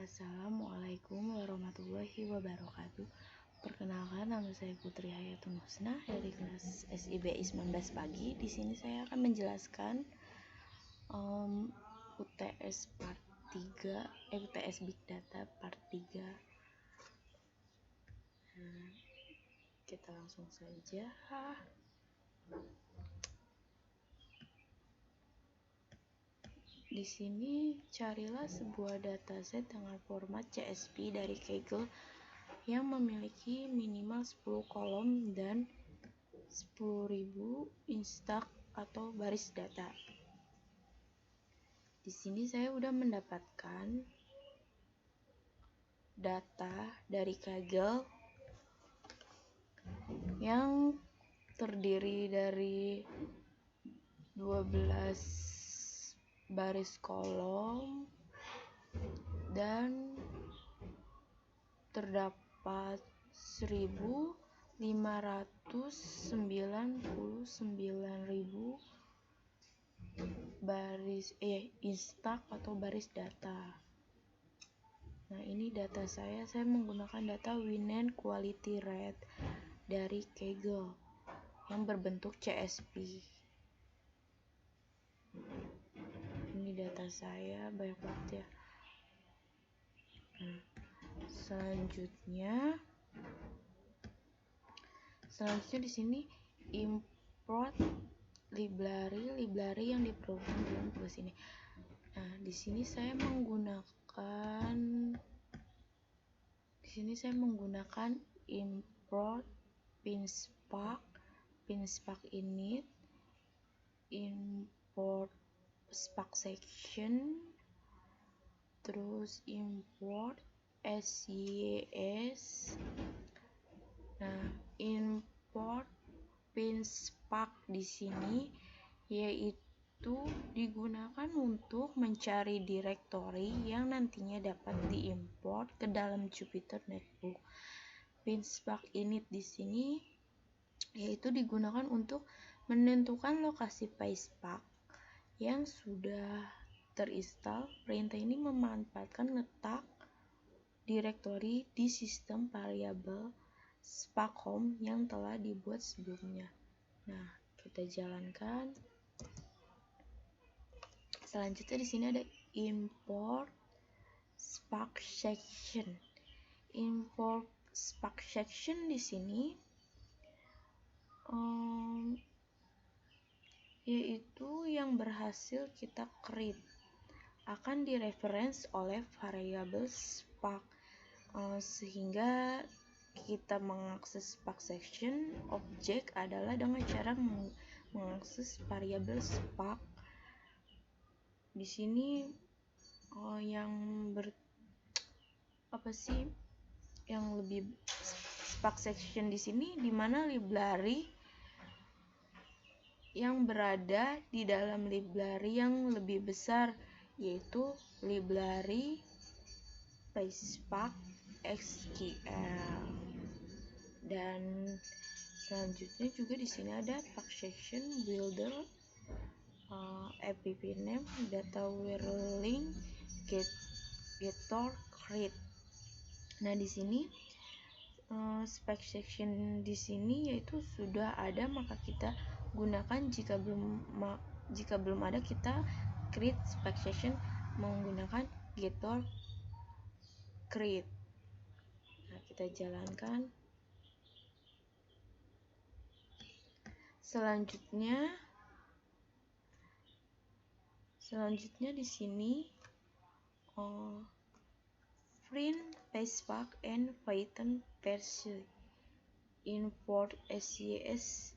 Assalamualaikum warahmatullahi wabarakatuh. Perkenalkan, nama saya Putri Hayatun Husna dari kelas SIBI 19 pagi. Di sini saya akan menjelaskan UTS part 3, UTS Big Data part 3. Kita langsung saja. Di sini carilah sebuah dataset dengan format CSV dari Kaggle yang memiliki minimal 10 kolom dan 10.000 instak atau baris data. Di sini saya sudah mendapatkan data dari Kaggle yang terdiri dari 12 baris kolom dan terdapat 1.599.000 baris instak atau baris data. Nah, ini data saya menggunakan data Winand Quality Rate dari Kaggle yang berbentuk CSV. Ini data saya, banyak banget ya. Selanjutnya di sini import library yang diprogram dalam tugas ini. Nah, di sini saya menggunakan import pinspark init, import spark section, terus import SYS. Nah, import pinspark di sini yaitu digunakan untuk mencari direktori yang nantinya dapat diimport ke dalam Jupyter Notebook. Pinspark init di sini yaitu digunakan untuk menentukan lokasi PySpark yang sudah terinstall. Perintah ini memanfaatkan letak direktori di sistem variabel Spark Home yang telah dibuat sebelumnya. Nah, kita jalankan. Selanjutnya di sini ada import spark section. Import spark section di sini yaitu yang berhasil kita create akan direference oleh variabel spark, sehingga kita mengakses spark section objek adalah dengan cara mengakses variabel spark. Di sini spark section di sini di mana library yang berada di dalam library yang lebih besar, yaitu library PySpark SQL. Dan selanjutnya juga di sini ada spark section builder, app name, data warehousing, getter, create. Nah, di sini spark section di sini yaitu sudah ada, maka kita gunakan. Jika belum ada, kita create spark section menggunakan getter create. Nah, kita jalankan. Selanjutnya di sini print PySpark and Python version. Import SYS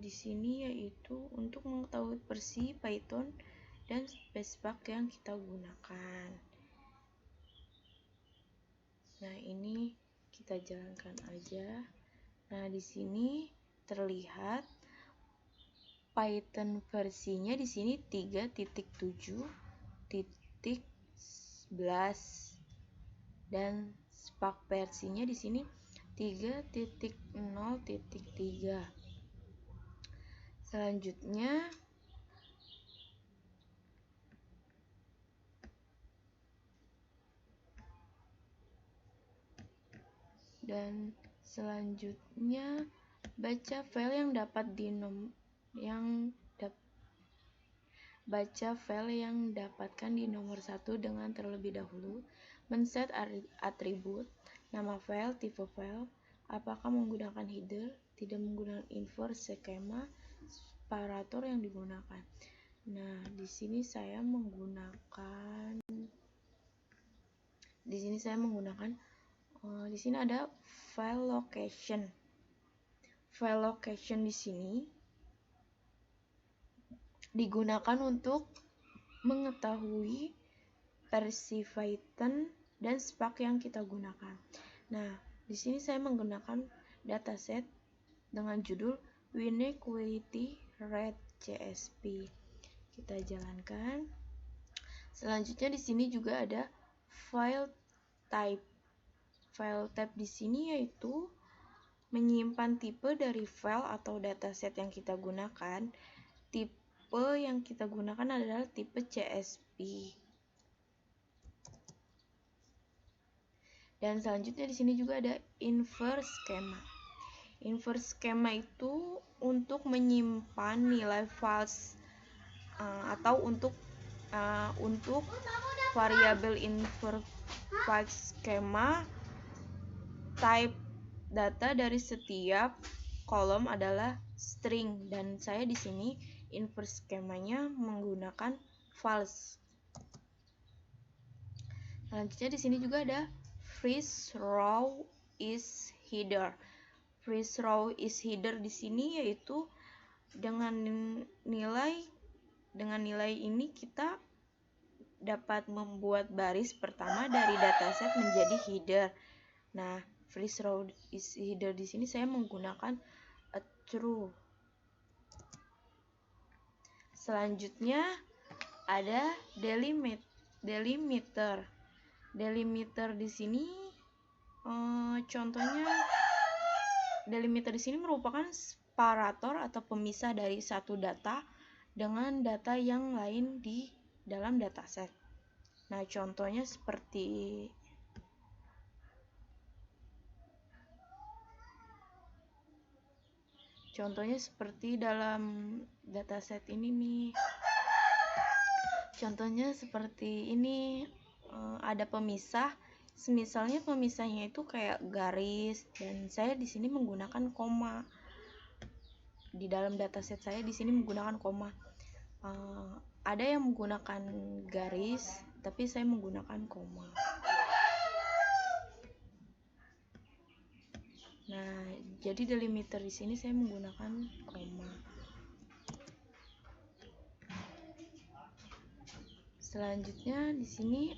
di sini yaitu untuk mengetahui versi Python dan PySpark yang kita gunakan. Nah, ini kita jalankan aja. Nah, di sini terlihat Python versinya di sini 3.7.11 dan Spark versinya di sini 3.0.3. Selanjutnya Dan selanjutnya baca file yang dapatkan di nomor 1 dengan terlebih dahulu men-set atribut, nama file, tipe file, apakah menggunakan header, tidak menggunakan inverse schema, separator yang digunakan. Nah, di sini saya menggunakan di sini ada file location. File location di sini digunakan untuk mengetahui versi Python dan Spark yang kita gunakan. Nah, di sini saya menggunakan dataset dengan judul Inequality Rate CSP. Kita jalankan. Selanjutnya di sini juga ada file type. File type di sini yaitu menyimpan tipe dari file atau dataset yang kita gunakan. Tipe yang kita gunakan adalah tipe CSP. Dan selanjutnya di sini juga ada inverse schema. Inverse schema itu untuk menyimpan nilai false atau untuk variabel inverse schema, type data dari setiap kolom adalah string, dan saya di sini inverse schemanya menggunakan false. Selanjutnya di sini juga ada freeze row is header. Freeze row is header di sini yaitu dengan nilai ini kita dapat membuat baris pertama dari dataset menjadi header. Nah, freeze row is header di sini saya menggunakan a true. Selanjutnya ada delimiter. Delimiter di sini contohnya delimiter di sini merupakan separator atau pemisah dari satu data dengan data yang lain di dalam dataset. Nah, contohnya seperti dalam dataset ini nih. Contohnya seperti ini, ada pemisah. Misalnya pemisahnya itu kayak garis, dan saya di sini menggunakan koma. Di dalam dataset saya di sini menggunakan koma. Ada yang menggunakan garis, tapi saya menggunakan koma. Nah, jadi delimiter di sini saya menggunakan koma. Selanjutnya di sini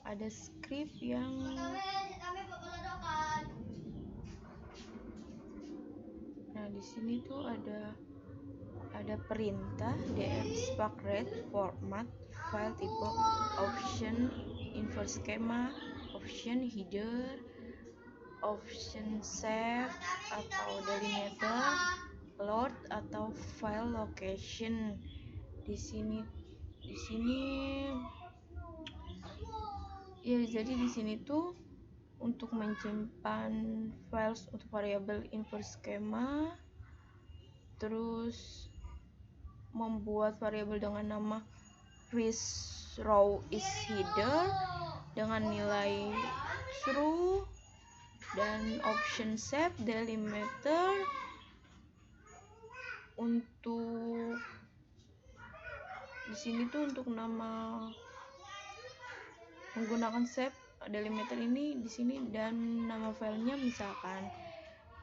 ada script yang di sini tuh ada perintah df spark read format file tipe option inverse schema, option header, option save atau delimiter, load atau file location. Di sini ya, jadi di sini tuh untuk menyimpan files untuk variabel inverse schema, terus membuat variabel dengan nama freeze row is header dengan nilai true, dan option save delimiter untuk di sini tuh untuk nama menggunakan save delimiter ini di sini, dan nama filenya misalkan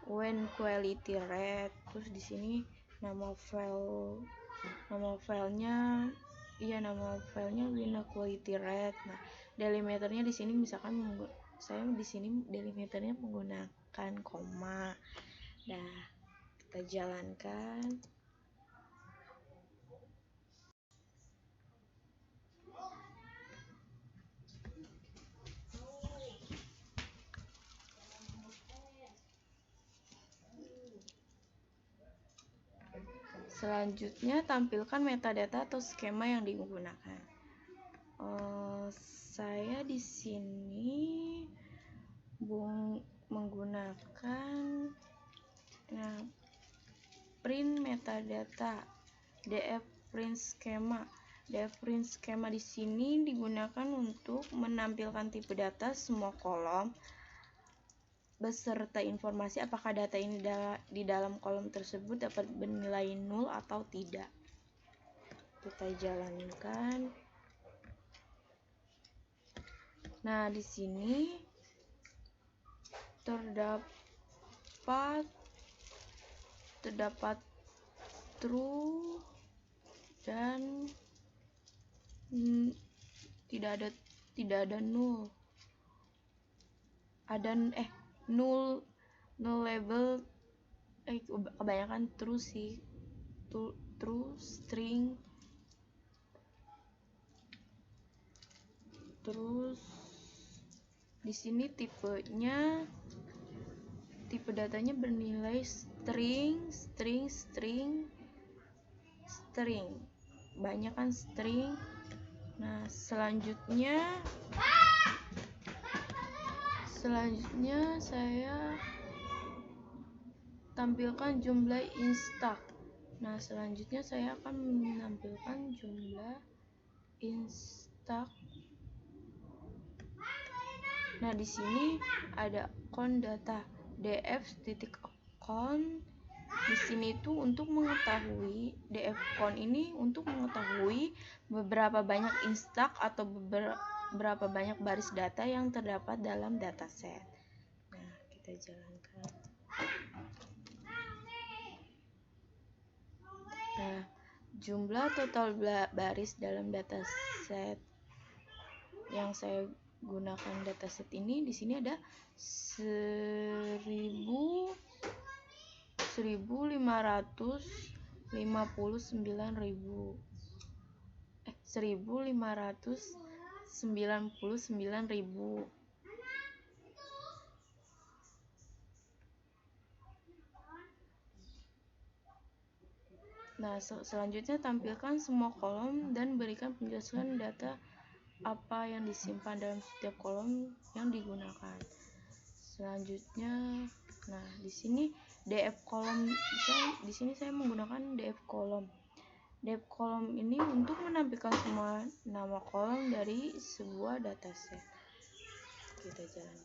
when quality rate, terus di sini nama filenya when quality rate. Nah, delimiternya di sini misalkan saya di sini delimiternya menggunakan koma. Nah, kita jalankan. Selanjutnya tampilkan metadata atau skema yang digunakan. Saya di sini menggunakan print metadata, DF print schema. DF print schema di sini digunakan untuk menampilkan tipe data semua kolom beserta informasi apakah data ini di dalam kolom tersebut dapat bernilai nol atau tidak. Kita jalankan. Nah, di sini terdapat true dan tidak ada null. Ada null label, kebanyakan true sih. True string. Terus di sini tipe datanya bernilai string. Banyak kan string. Nah, selanjutnya saya tampilkan jumlah instak. Nah, selanjutnya saya akan menampilkan jumlah instak. Nah, di sini ada account data, df.account. Di sini itu untuk mengetahui df account ini untuk mengetahui beberapa banyak instak atau beberapa banyak baris data yang terdapat dalam dataset. Nah, kita jalankan. Nah, jumlah total baris dalam dataset yang saya gunakan dataset ini, di sini ada 1599.000. Nah, selanjutnya tampilkan semua kolom dan berikan penjelasan data apa yang disimpan dalam setiap kolom yang digunakan. Selanjutnya, nah di sini df kolom, di sini saya menggunakan df kolom. Df kolom ini untuk menampilkan semua nama kolom dari sebuah dataset. Kita jalan.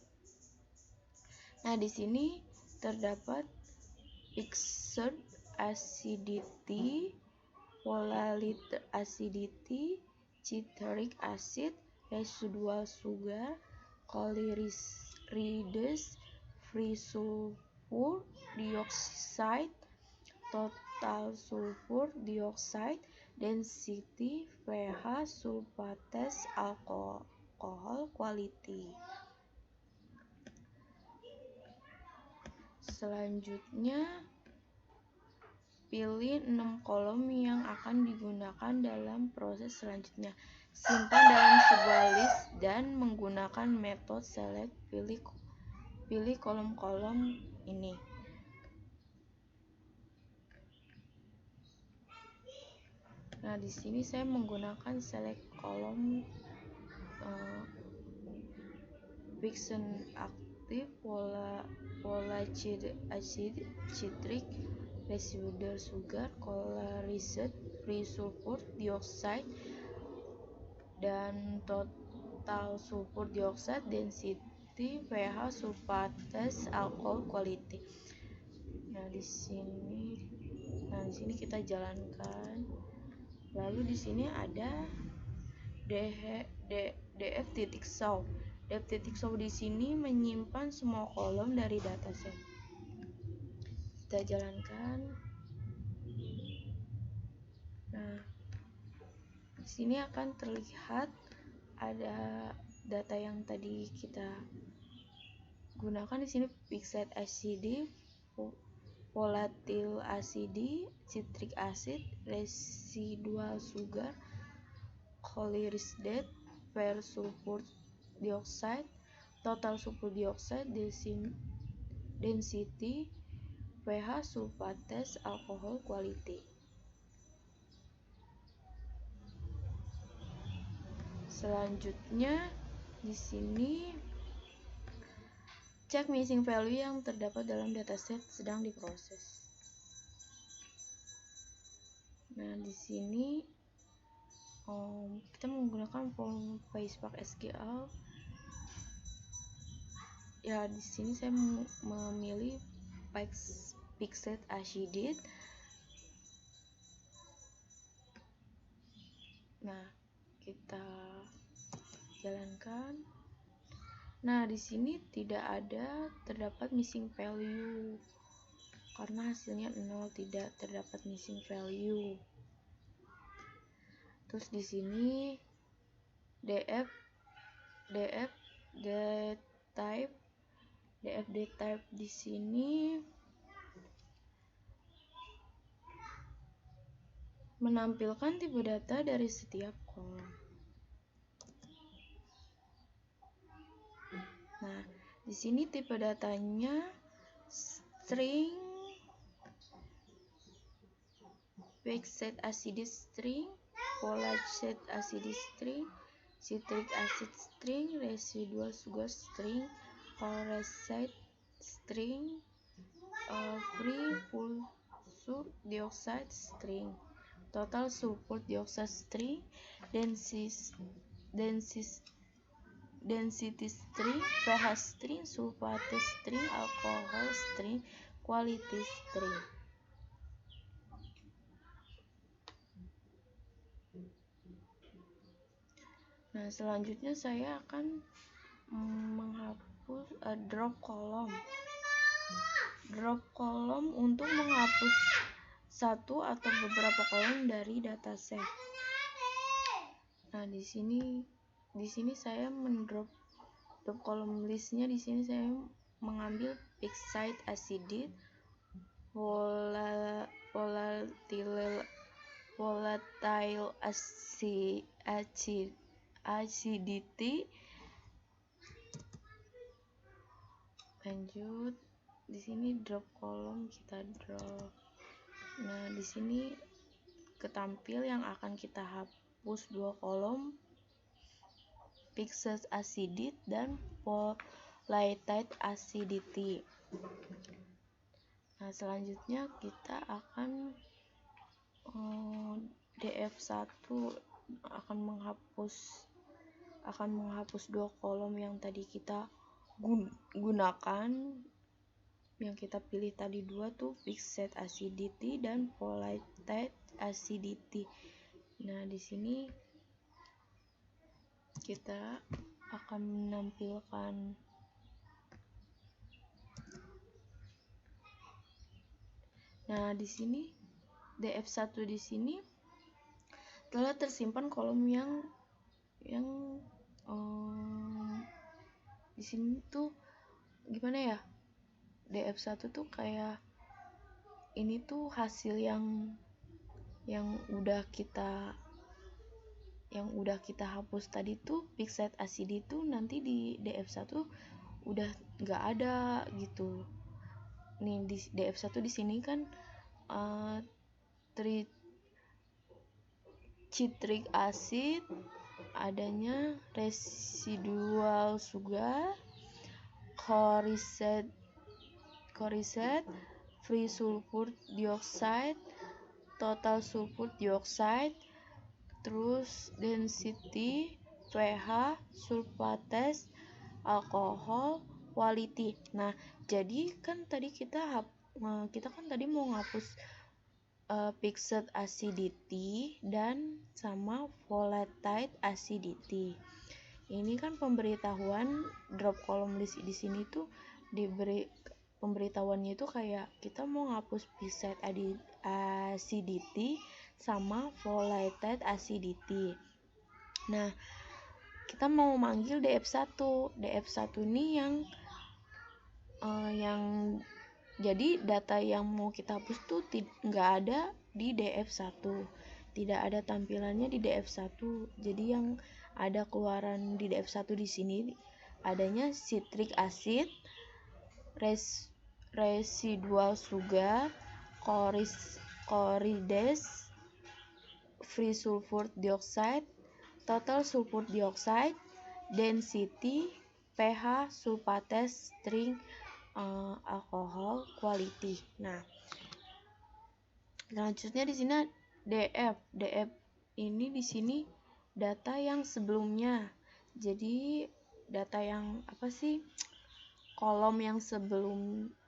Nah, di sini terdapat fixed acidity, volatile acidity, citric acid, residual sugar, colorides, free sulfur dioxide, total sulfur dioxide, density, pH, sulfates, alcohol quality. Selanjutnya, pilih 6 kolom yang akan digunakan dalam proses selanjutnya. Simpan dalam sebuah list dan menggunakan metode select. Pilih kolom-kolom ini. Nah, di sini saya menggunakan select kolom fixed active, volatile acid, citric, residual sugar, colorides, free sulfur dioxide, dan total sulfur dioxide, density, pH, sulfates, alcohol quality. Nah, di sini kita jalankan. Lalu di sini ada df.show. Df.show di sini menyimpan semua kolom dari dataset. Kita jalankan. Nah, di sini akan terlihat ada data yang tadi kita gunakan. Di sini fixed acid, volatile acid, citric acid, residual sugar, colorides, free sulfur dioxide, total sulfur dioxide, density, pH, sulfates, alcohol quality. selanjutnya di sini cek missing value yang terdapat dalam dataset sedang diproses. Nah, di sini kita menggunakan form PySpark SQL. Ya, di sini saya memilih Pixset Ascended. Nah, kita jalankan. Nah, di sini terdapat missing value karena hasilnya 0, tidak terdapat missing value. Terus di sini df type di sini menampilkan tipe data dari setiap kolom. Nah, di sini tipe datanya string, Pixset Ascended string, Polacet Ascended string, citric acid string, residual sugar string, Coresite string, free sulfur dioxide string, total sulfur dioxide string, density string, pH string, sulfate string, alcohol string, quality string. Nah, selanjutnya saya akan menghapus drop kolom untuk menghapus satu atau beberapa kolom dari dataset. Nah, di sini saya mendrop kolom listnya. Di sini saya mengambil Pixset Ascended, volatile acidity. Lanjut, di sini drop kolom, kita drop. Nah, di sini ketampil yang akan kita hapus 2 kolom, Pixset Ascended dan Polacite Acidity. Nah, selanjutnya kita akan df1 akan menghapus 2 kolom yang tadi kita gunakan, yang kita pilih tadi 2 tuh, Pixset Acidity dan Polacite Acidity. Nah, di sini kita akan menampilkan di sini df1 di sini telah tersimpan kolom yang di sini tuh gimana ya, df1 tuh kayak ini tuh hasil yang udah kita hapus tadi tuh, Pixset Ascended itu nanti di df1 udah nggak ada gitu. Nih di df1 di sini kan citric acid, adanya residual sugar, Coresite, free sulfur dioxide, total sulfur dioxide, terus density, pH, sulfates, alkohol, quality. Nah, jadi kan tadi kita kan tadi mau ngapus Pixset Acidity dan sama Volatile Acidity. Ini kan pemberitahuan drop kolom list di sini tuh diberi pemberitahuannya itu kayak kita mau ngapus Pixset Acidity sama Volatile Acidity. Nah, kita mau manggil df1 ini yang jadi data yang mau kita hapus tuh nggak ada di df1, tidak ada tampilannya di df1. Jadi yang ada keluaran di df1 di sini adanya citric acid, residual sugar, Corides, free sulfur dioxide, total sulfur dioxide, density, pH, sulfates, strength, alcohol, quality. Nah, selanjutnya di sini DF ini di sini data yang sebelumnya. Jadi data yang apa sih? Kolom yang sebelumnya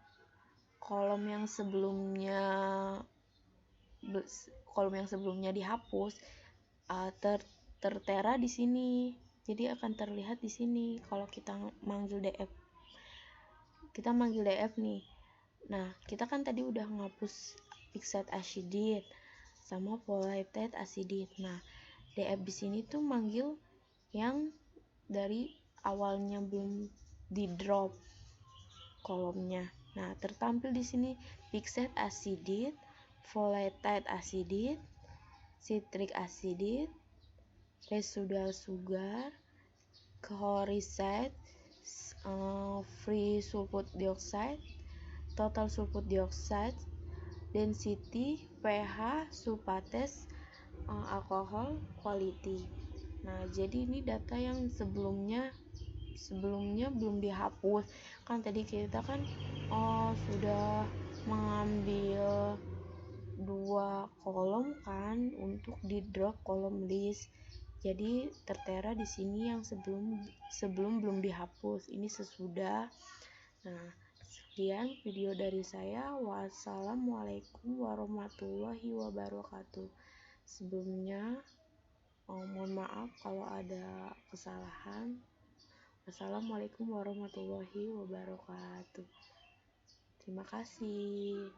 dihapus tertera di sini. Jadi akan terlihat di sini kalau kita manggil DF nih. Nah, kita kan tadi udah ngapus fixed acidity sama polylactic acidity. Nah, DF di sini tuh manggil yang dari awalnya belum di drop kolomnya. Nah, tertampil di sini fixed acidity, polylactic acidity, citric acid, residual sugar, chloride, free sulfur dioxide, total sulfur dioxide, density, pH, sulfates, alcohol, quality. Nah, jadi ini data yang sebelumnya belum dihapus. Kan tadi kita kan sudah mengambil 2 kolom kan untuk di drop kolom list. Jadi tertera di sini yang sebelum belum dihapus. Ini sesudah. Nah, sekian video dari saya. Wassalamualaikum warahmatullahi wabarakatuh. Sebelumnya mohon maaf kalau ada kesalahan. Wassalamualaikum warahmatullahi wabarakatuh. Terima kasih.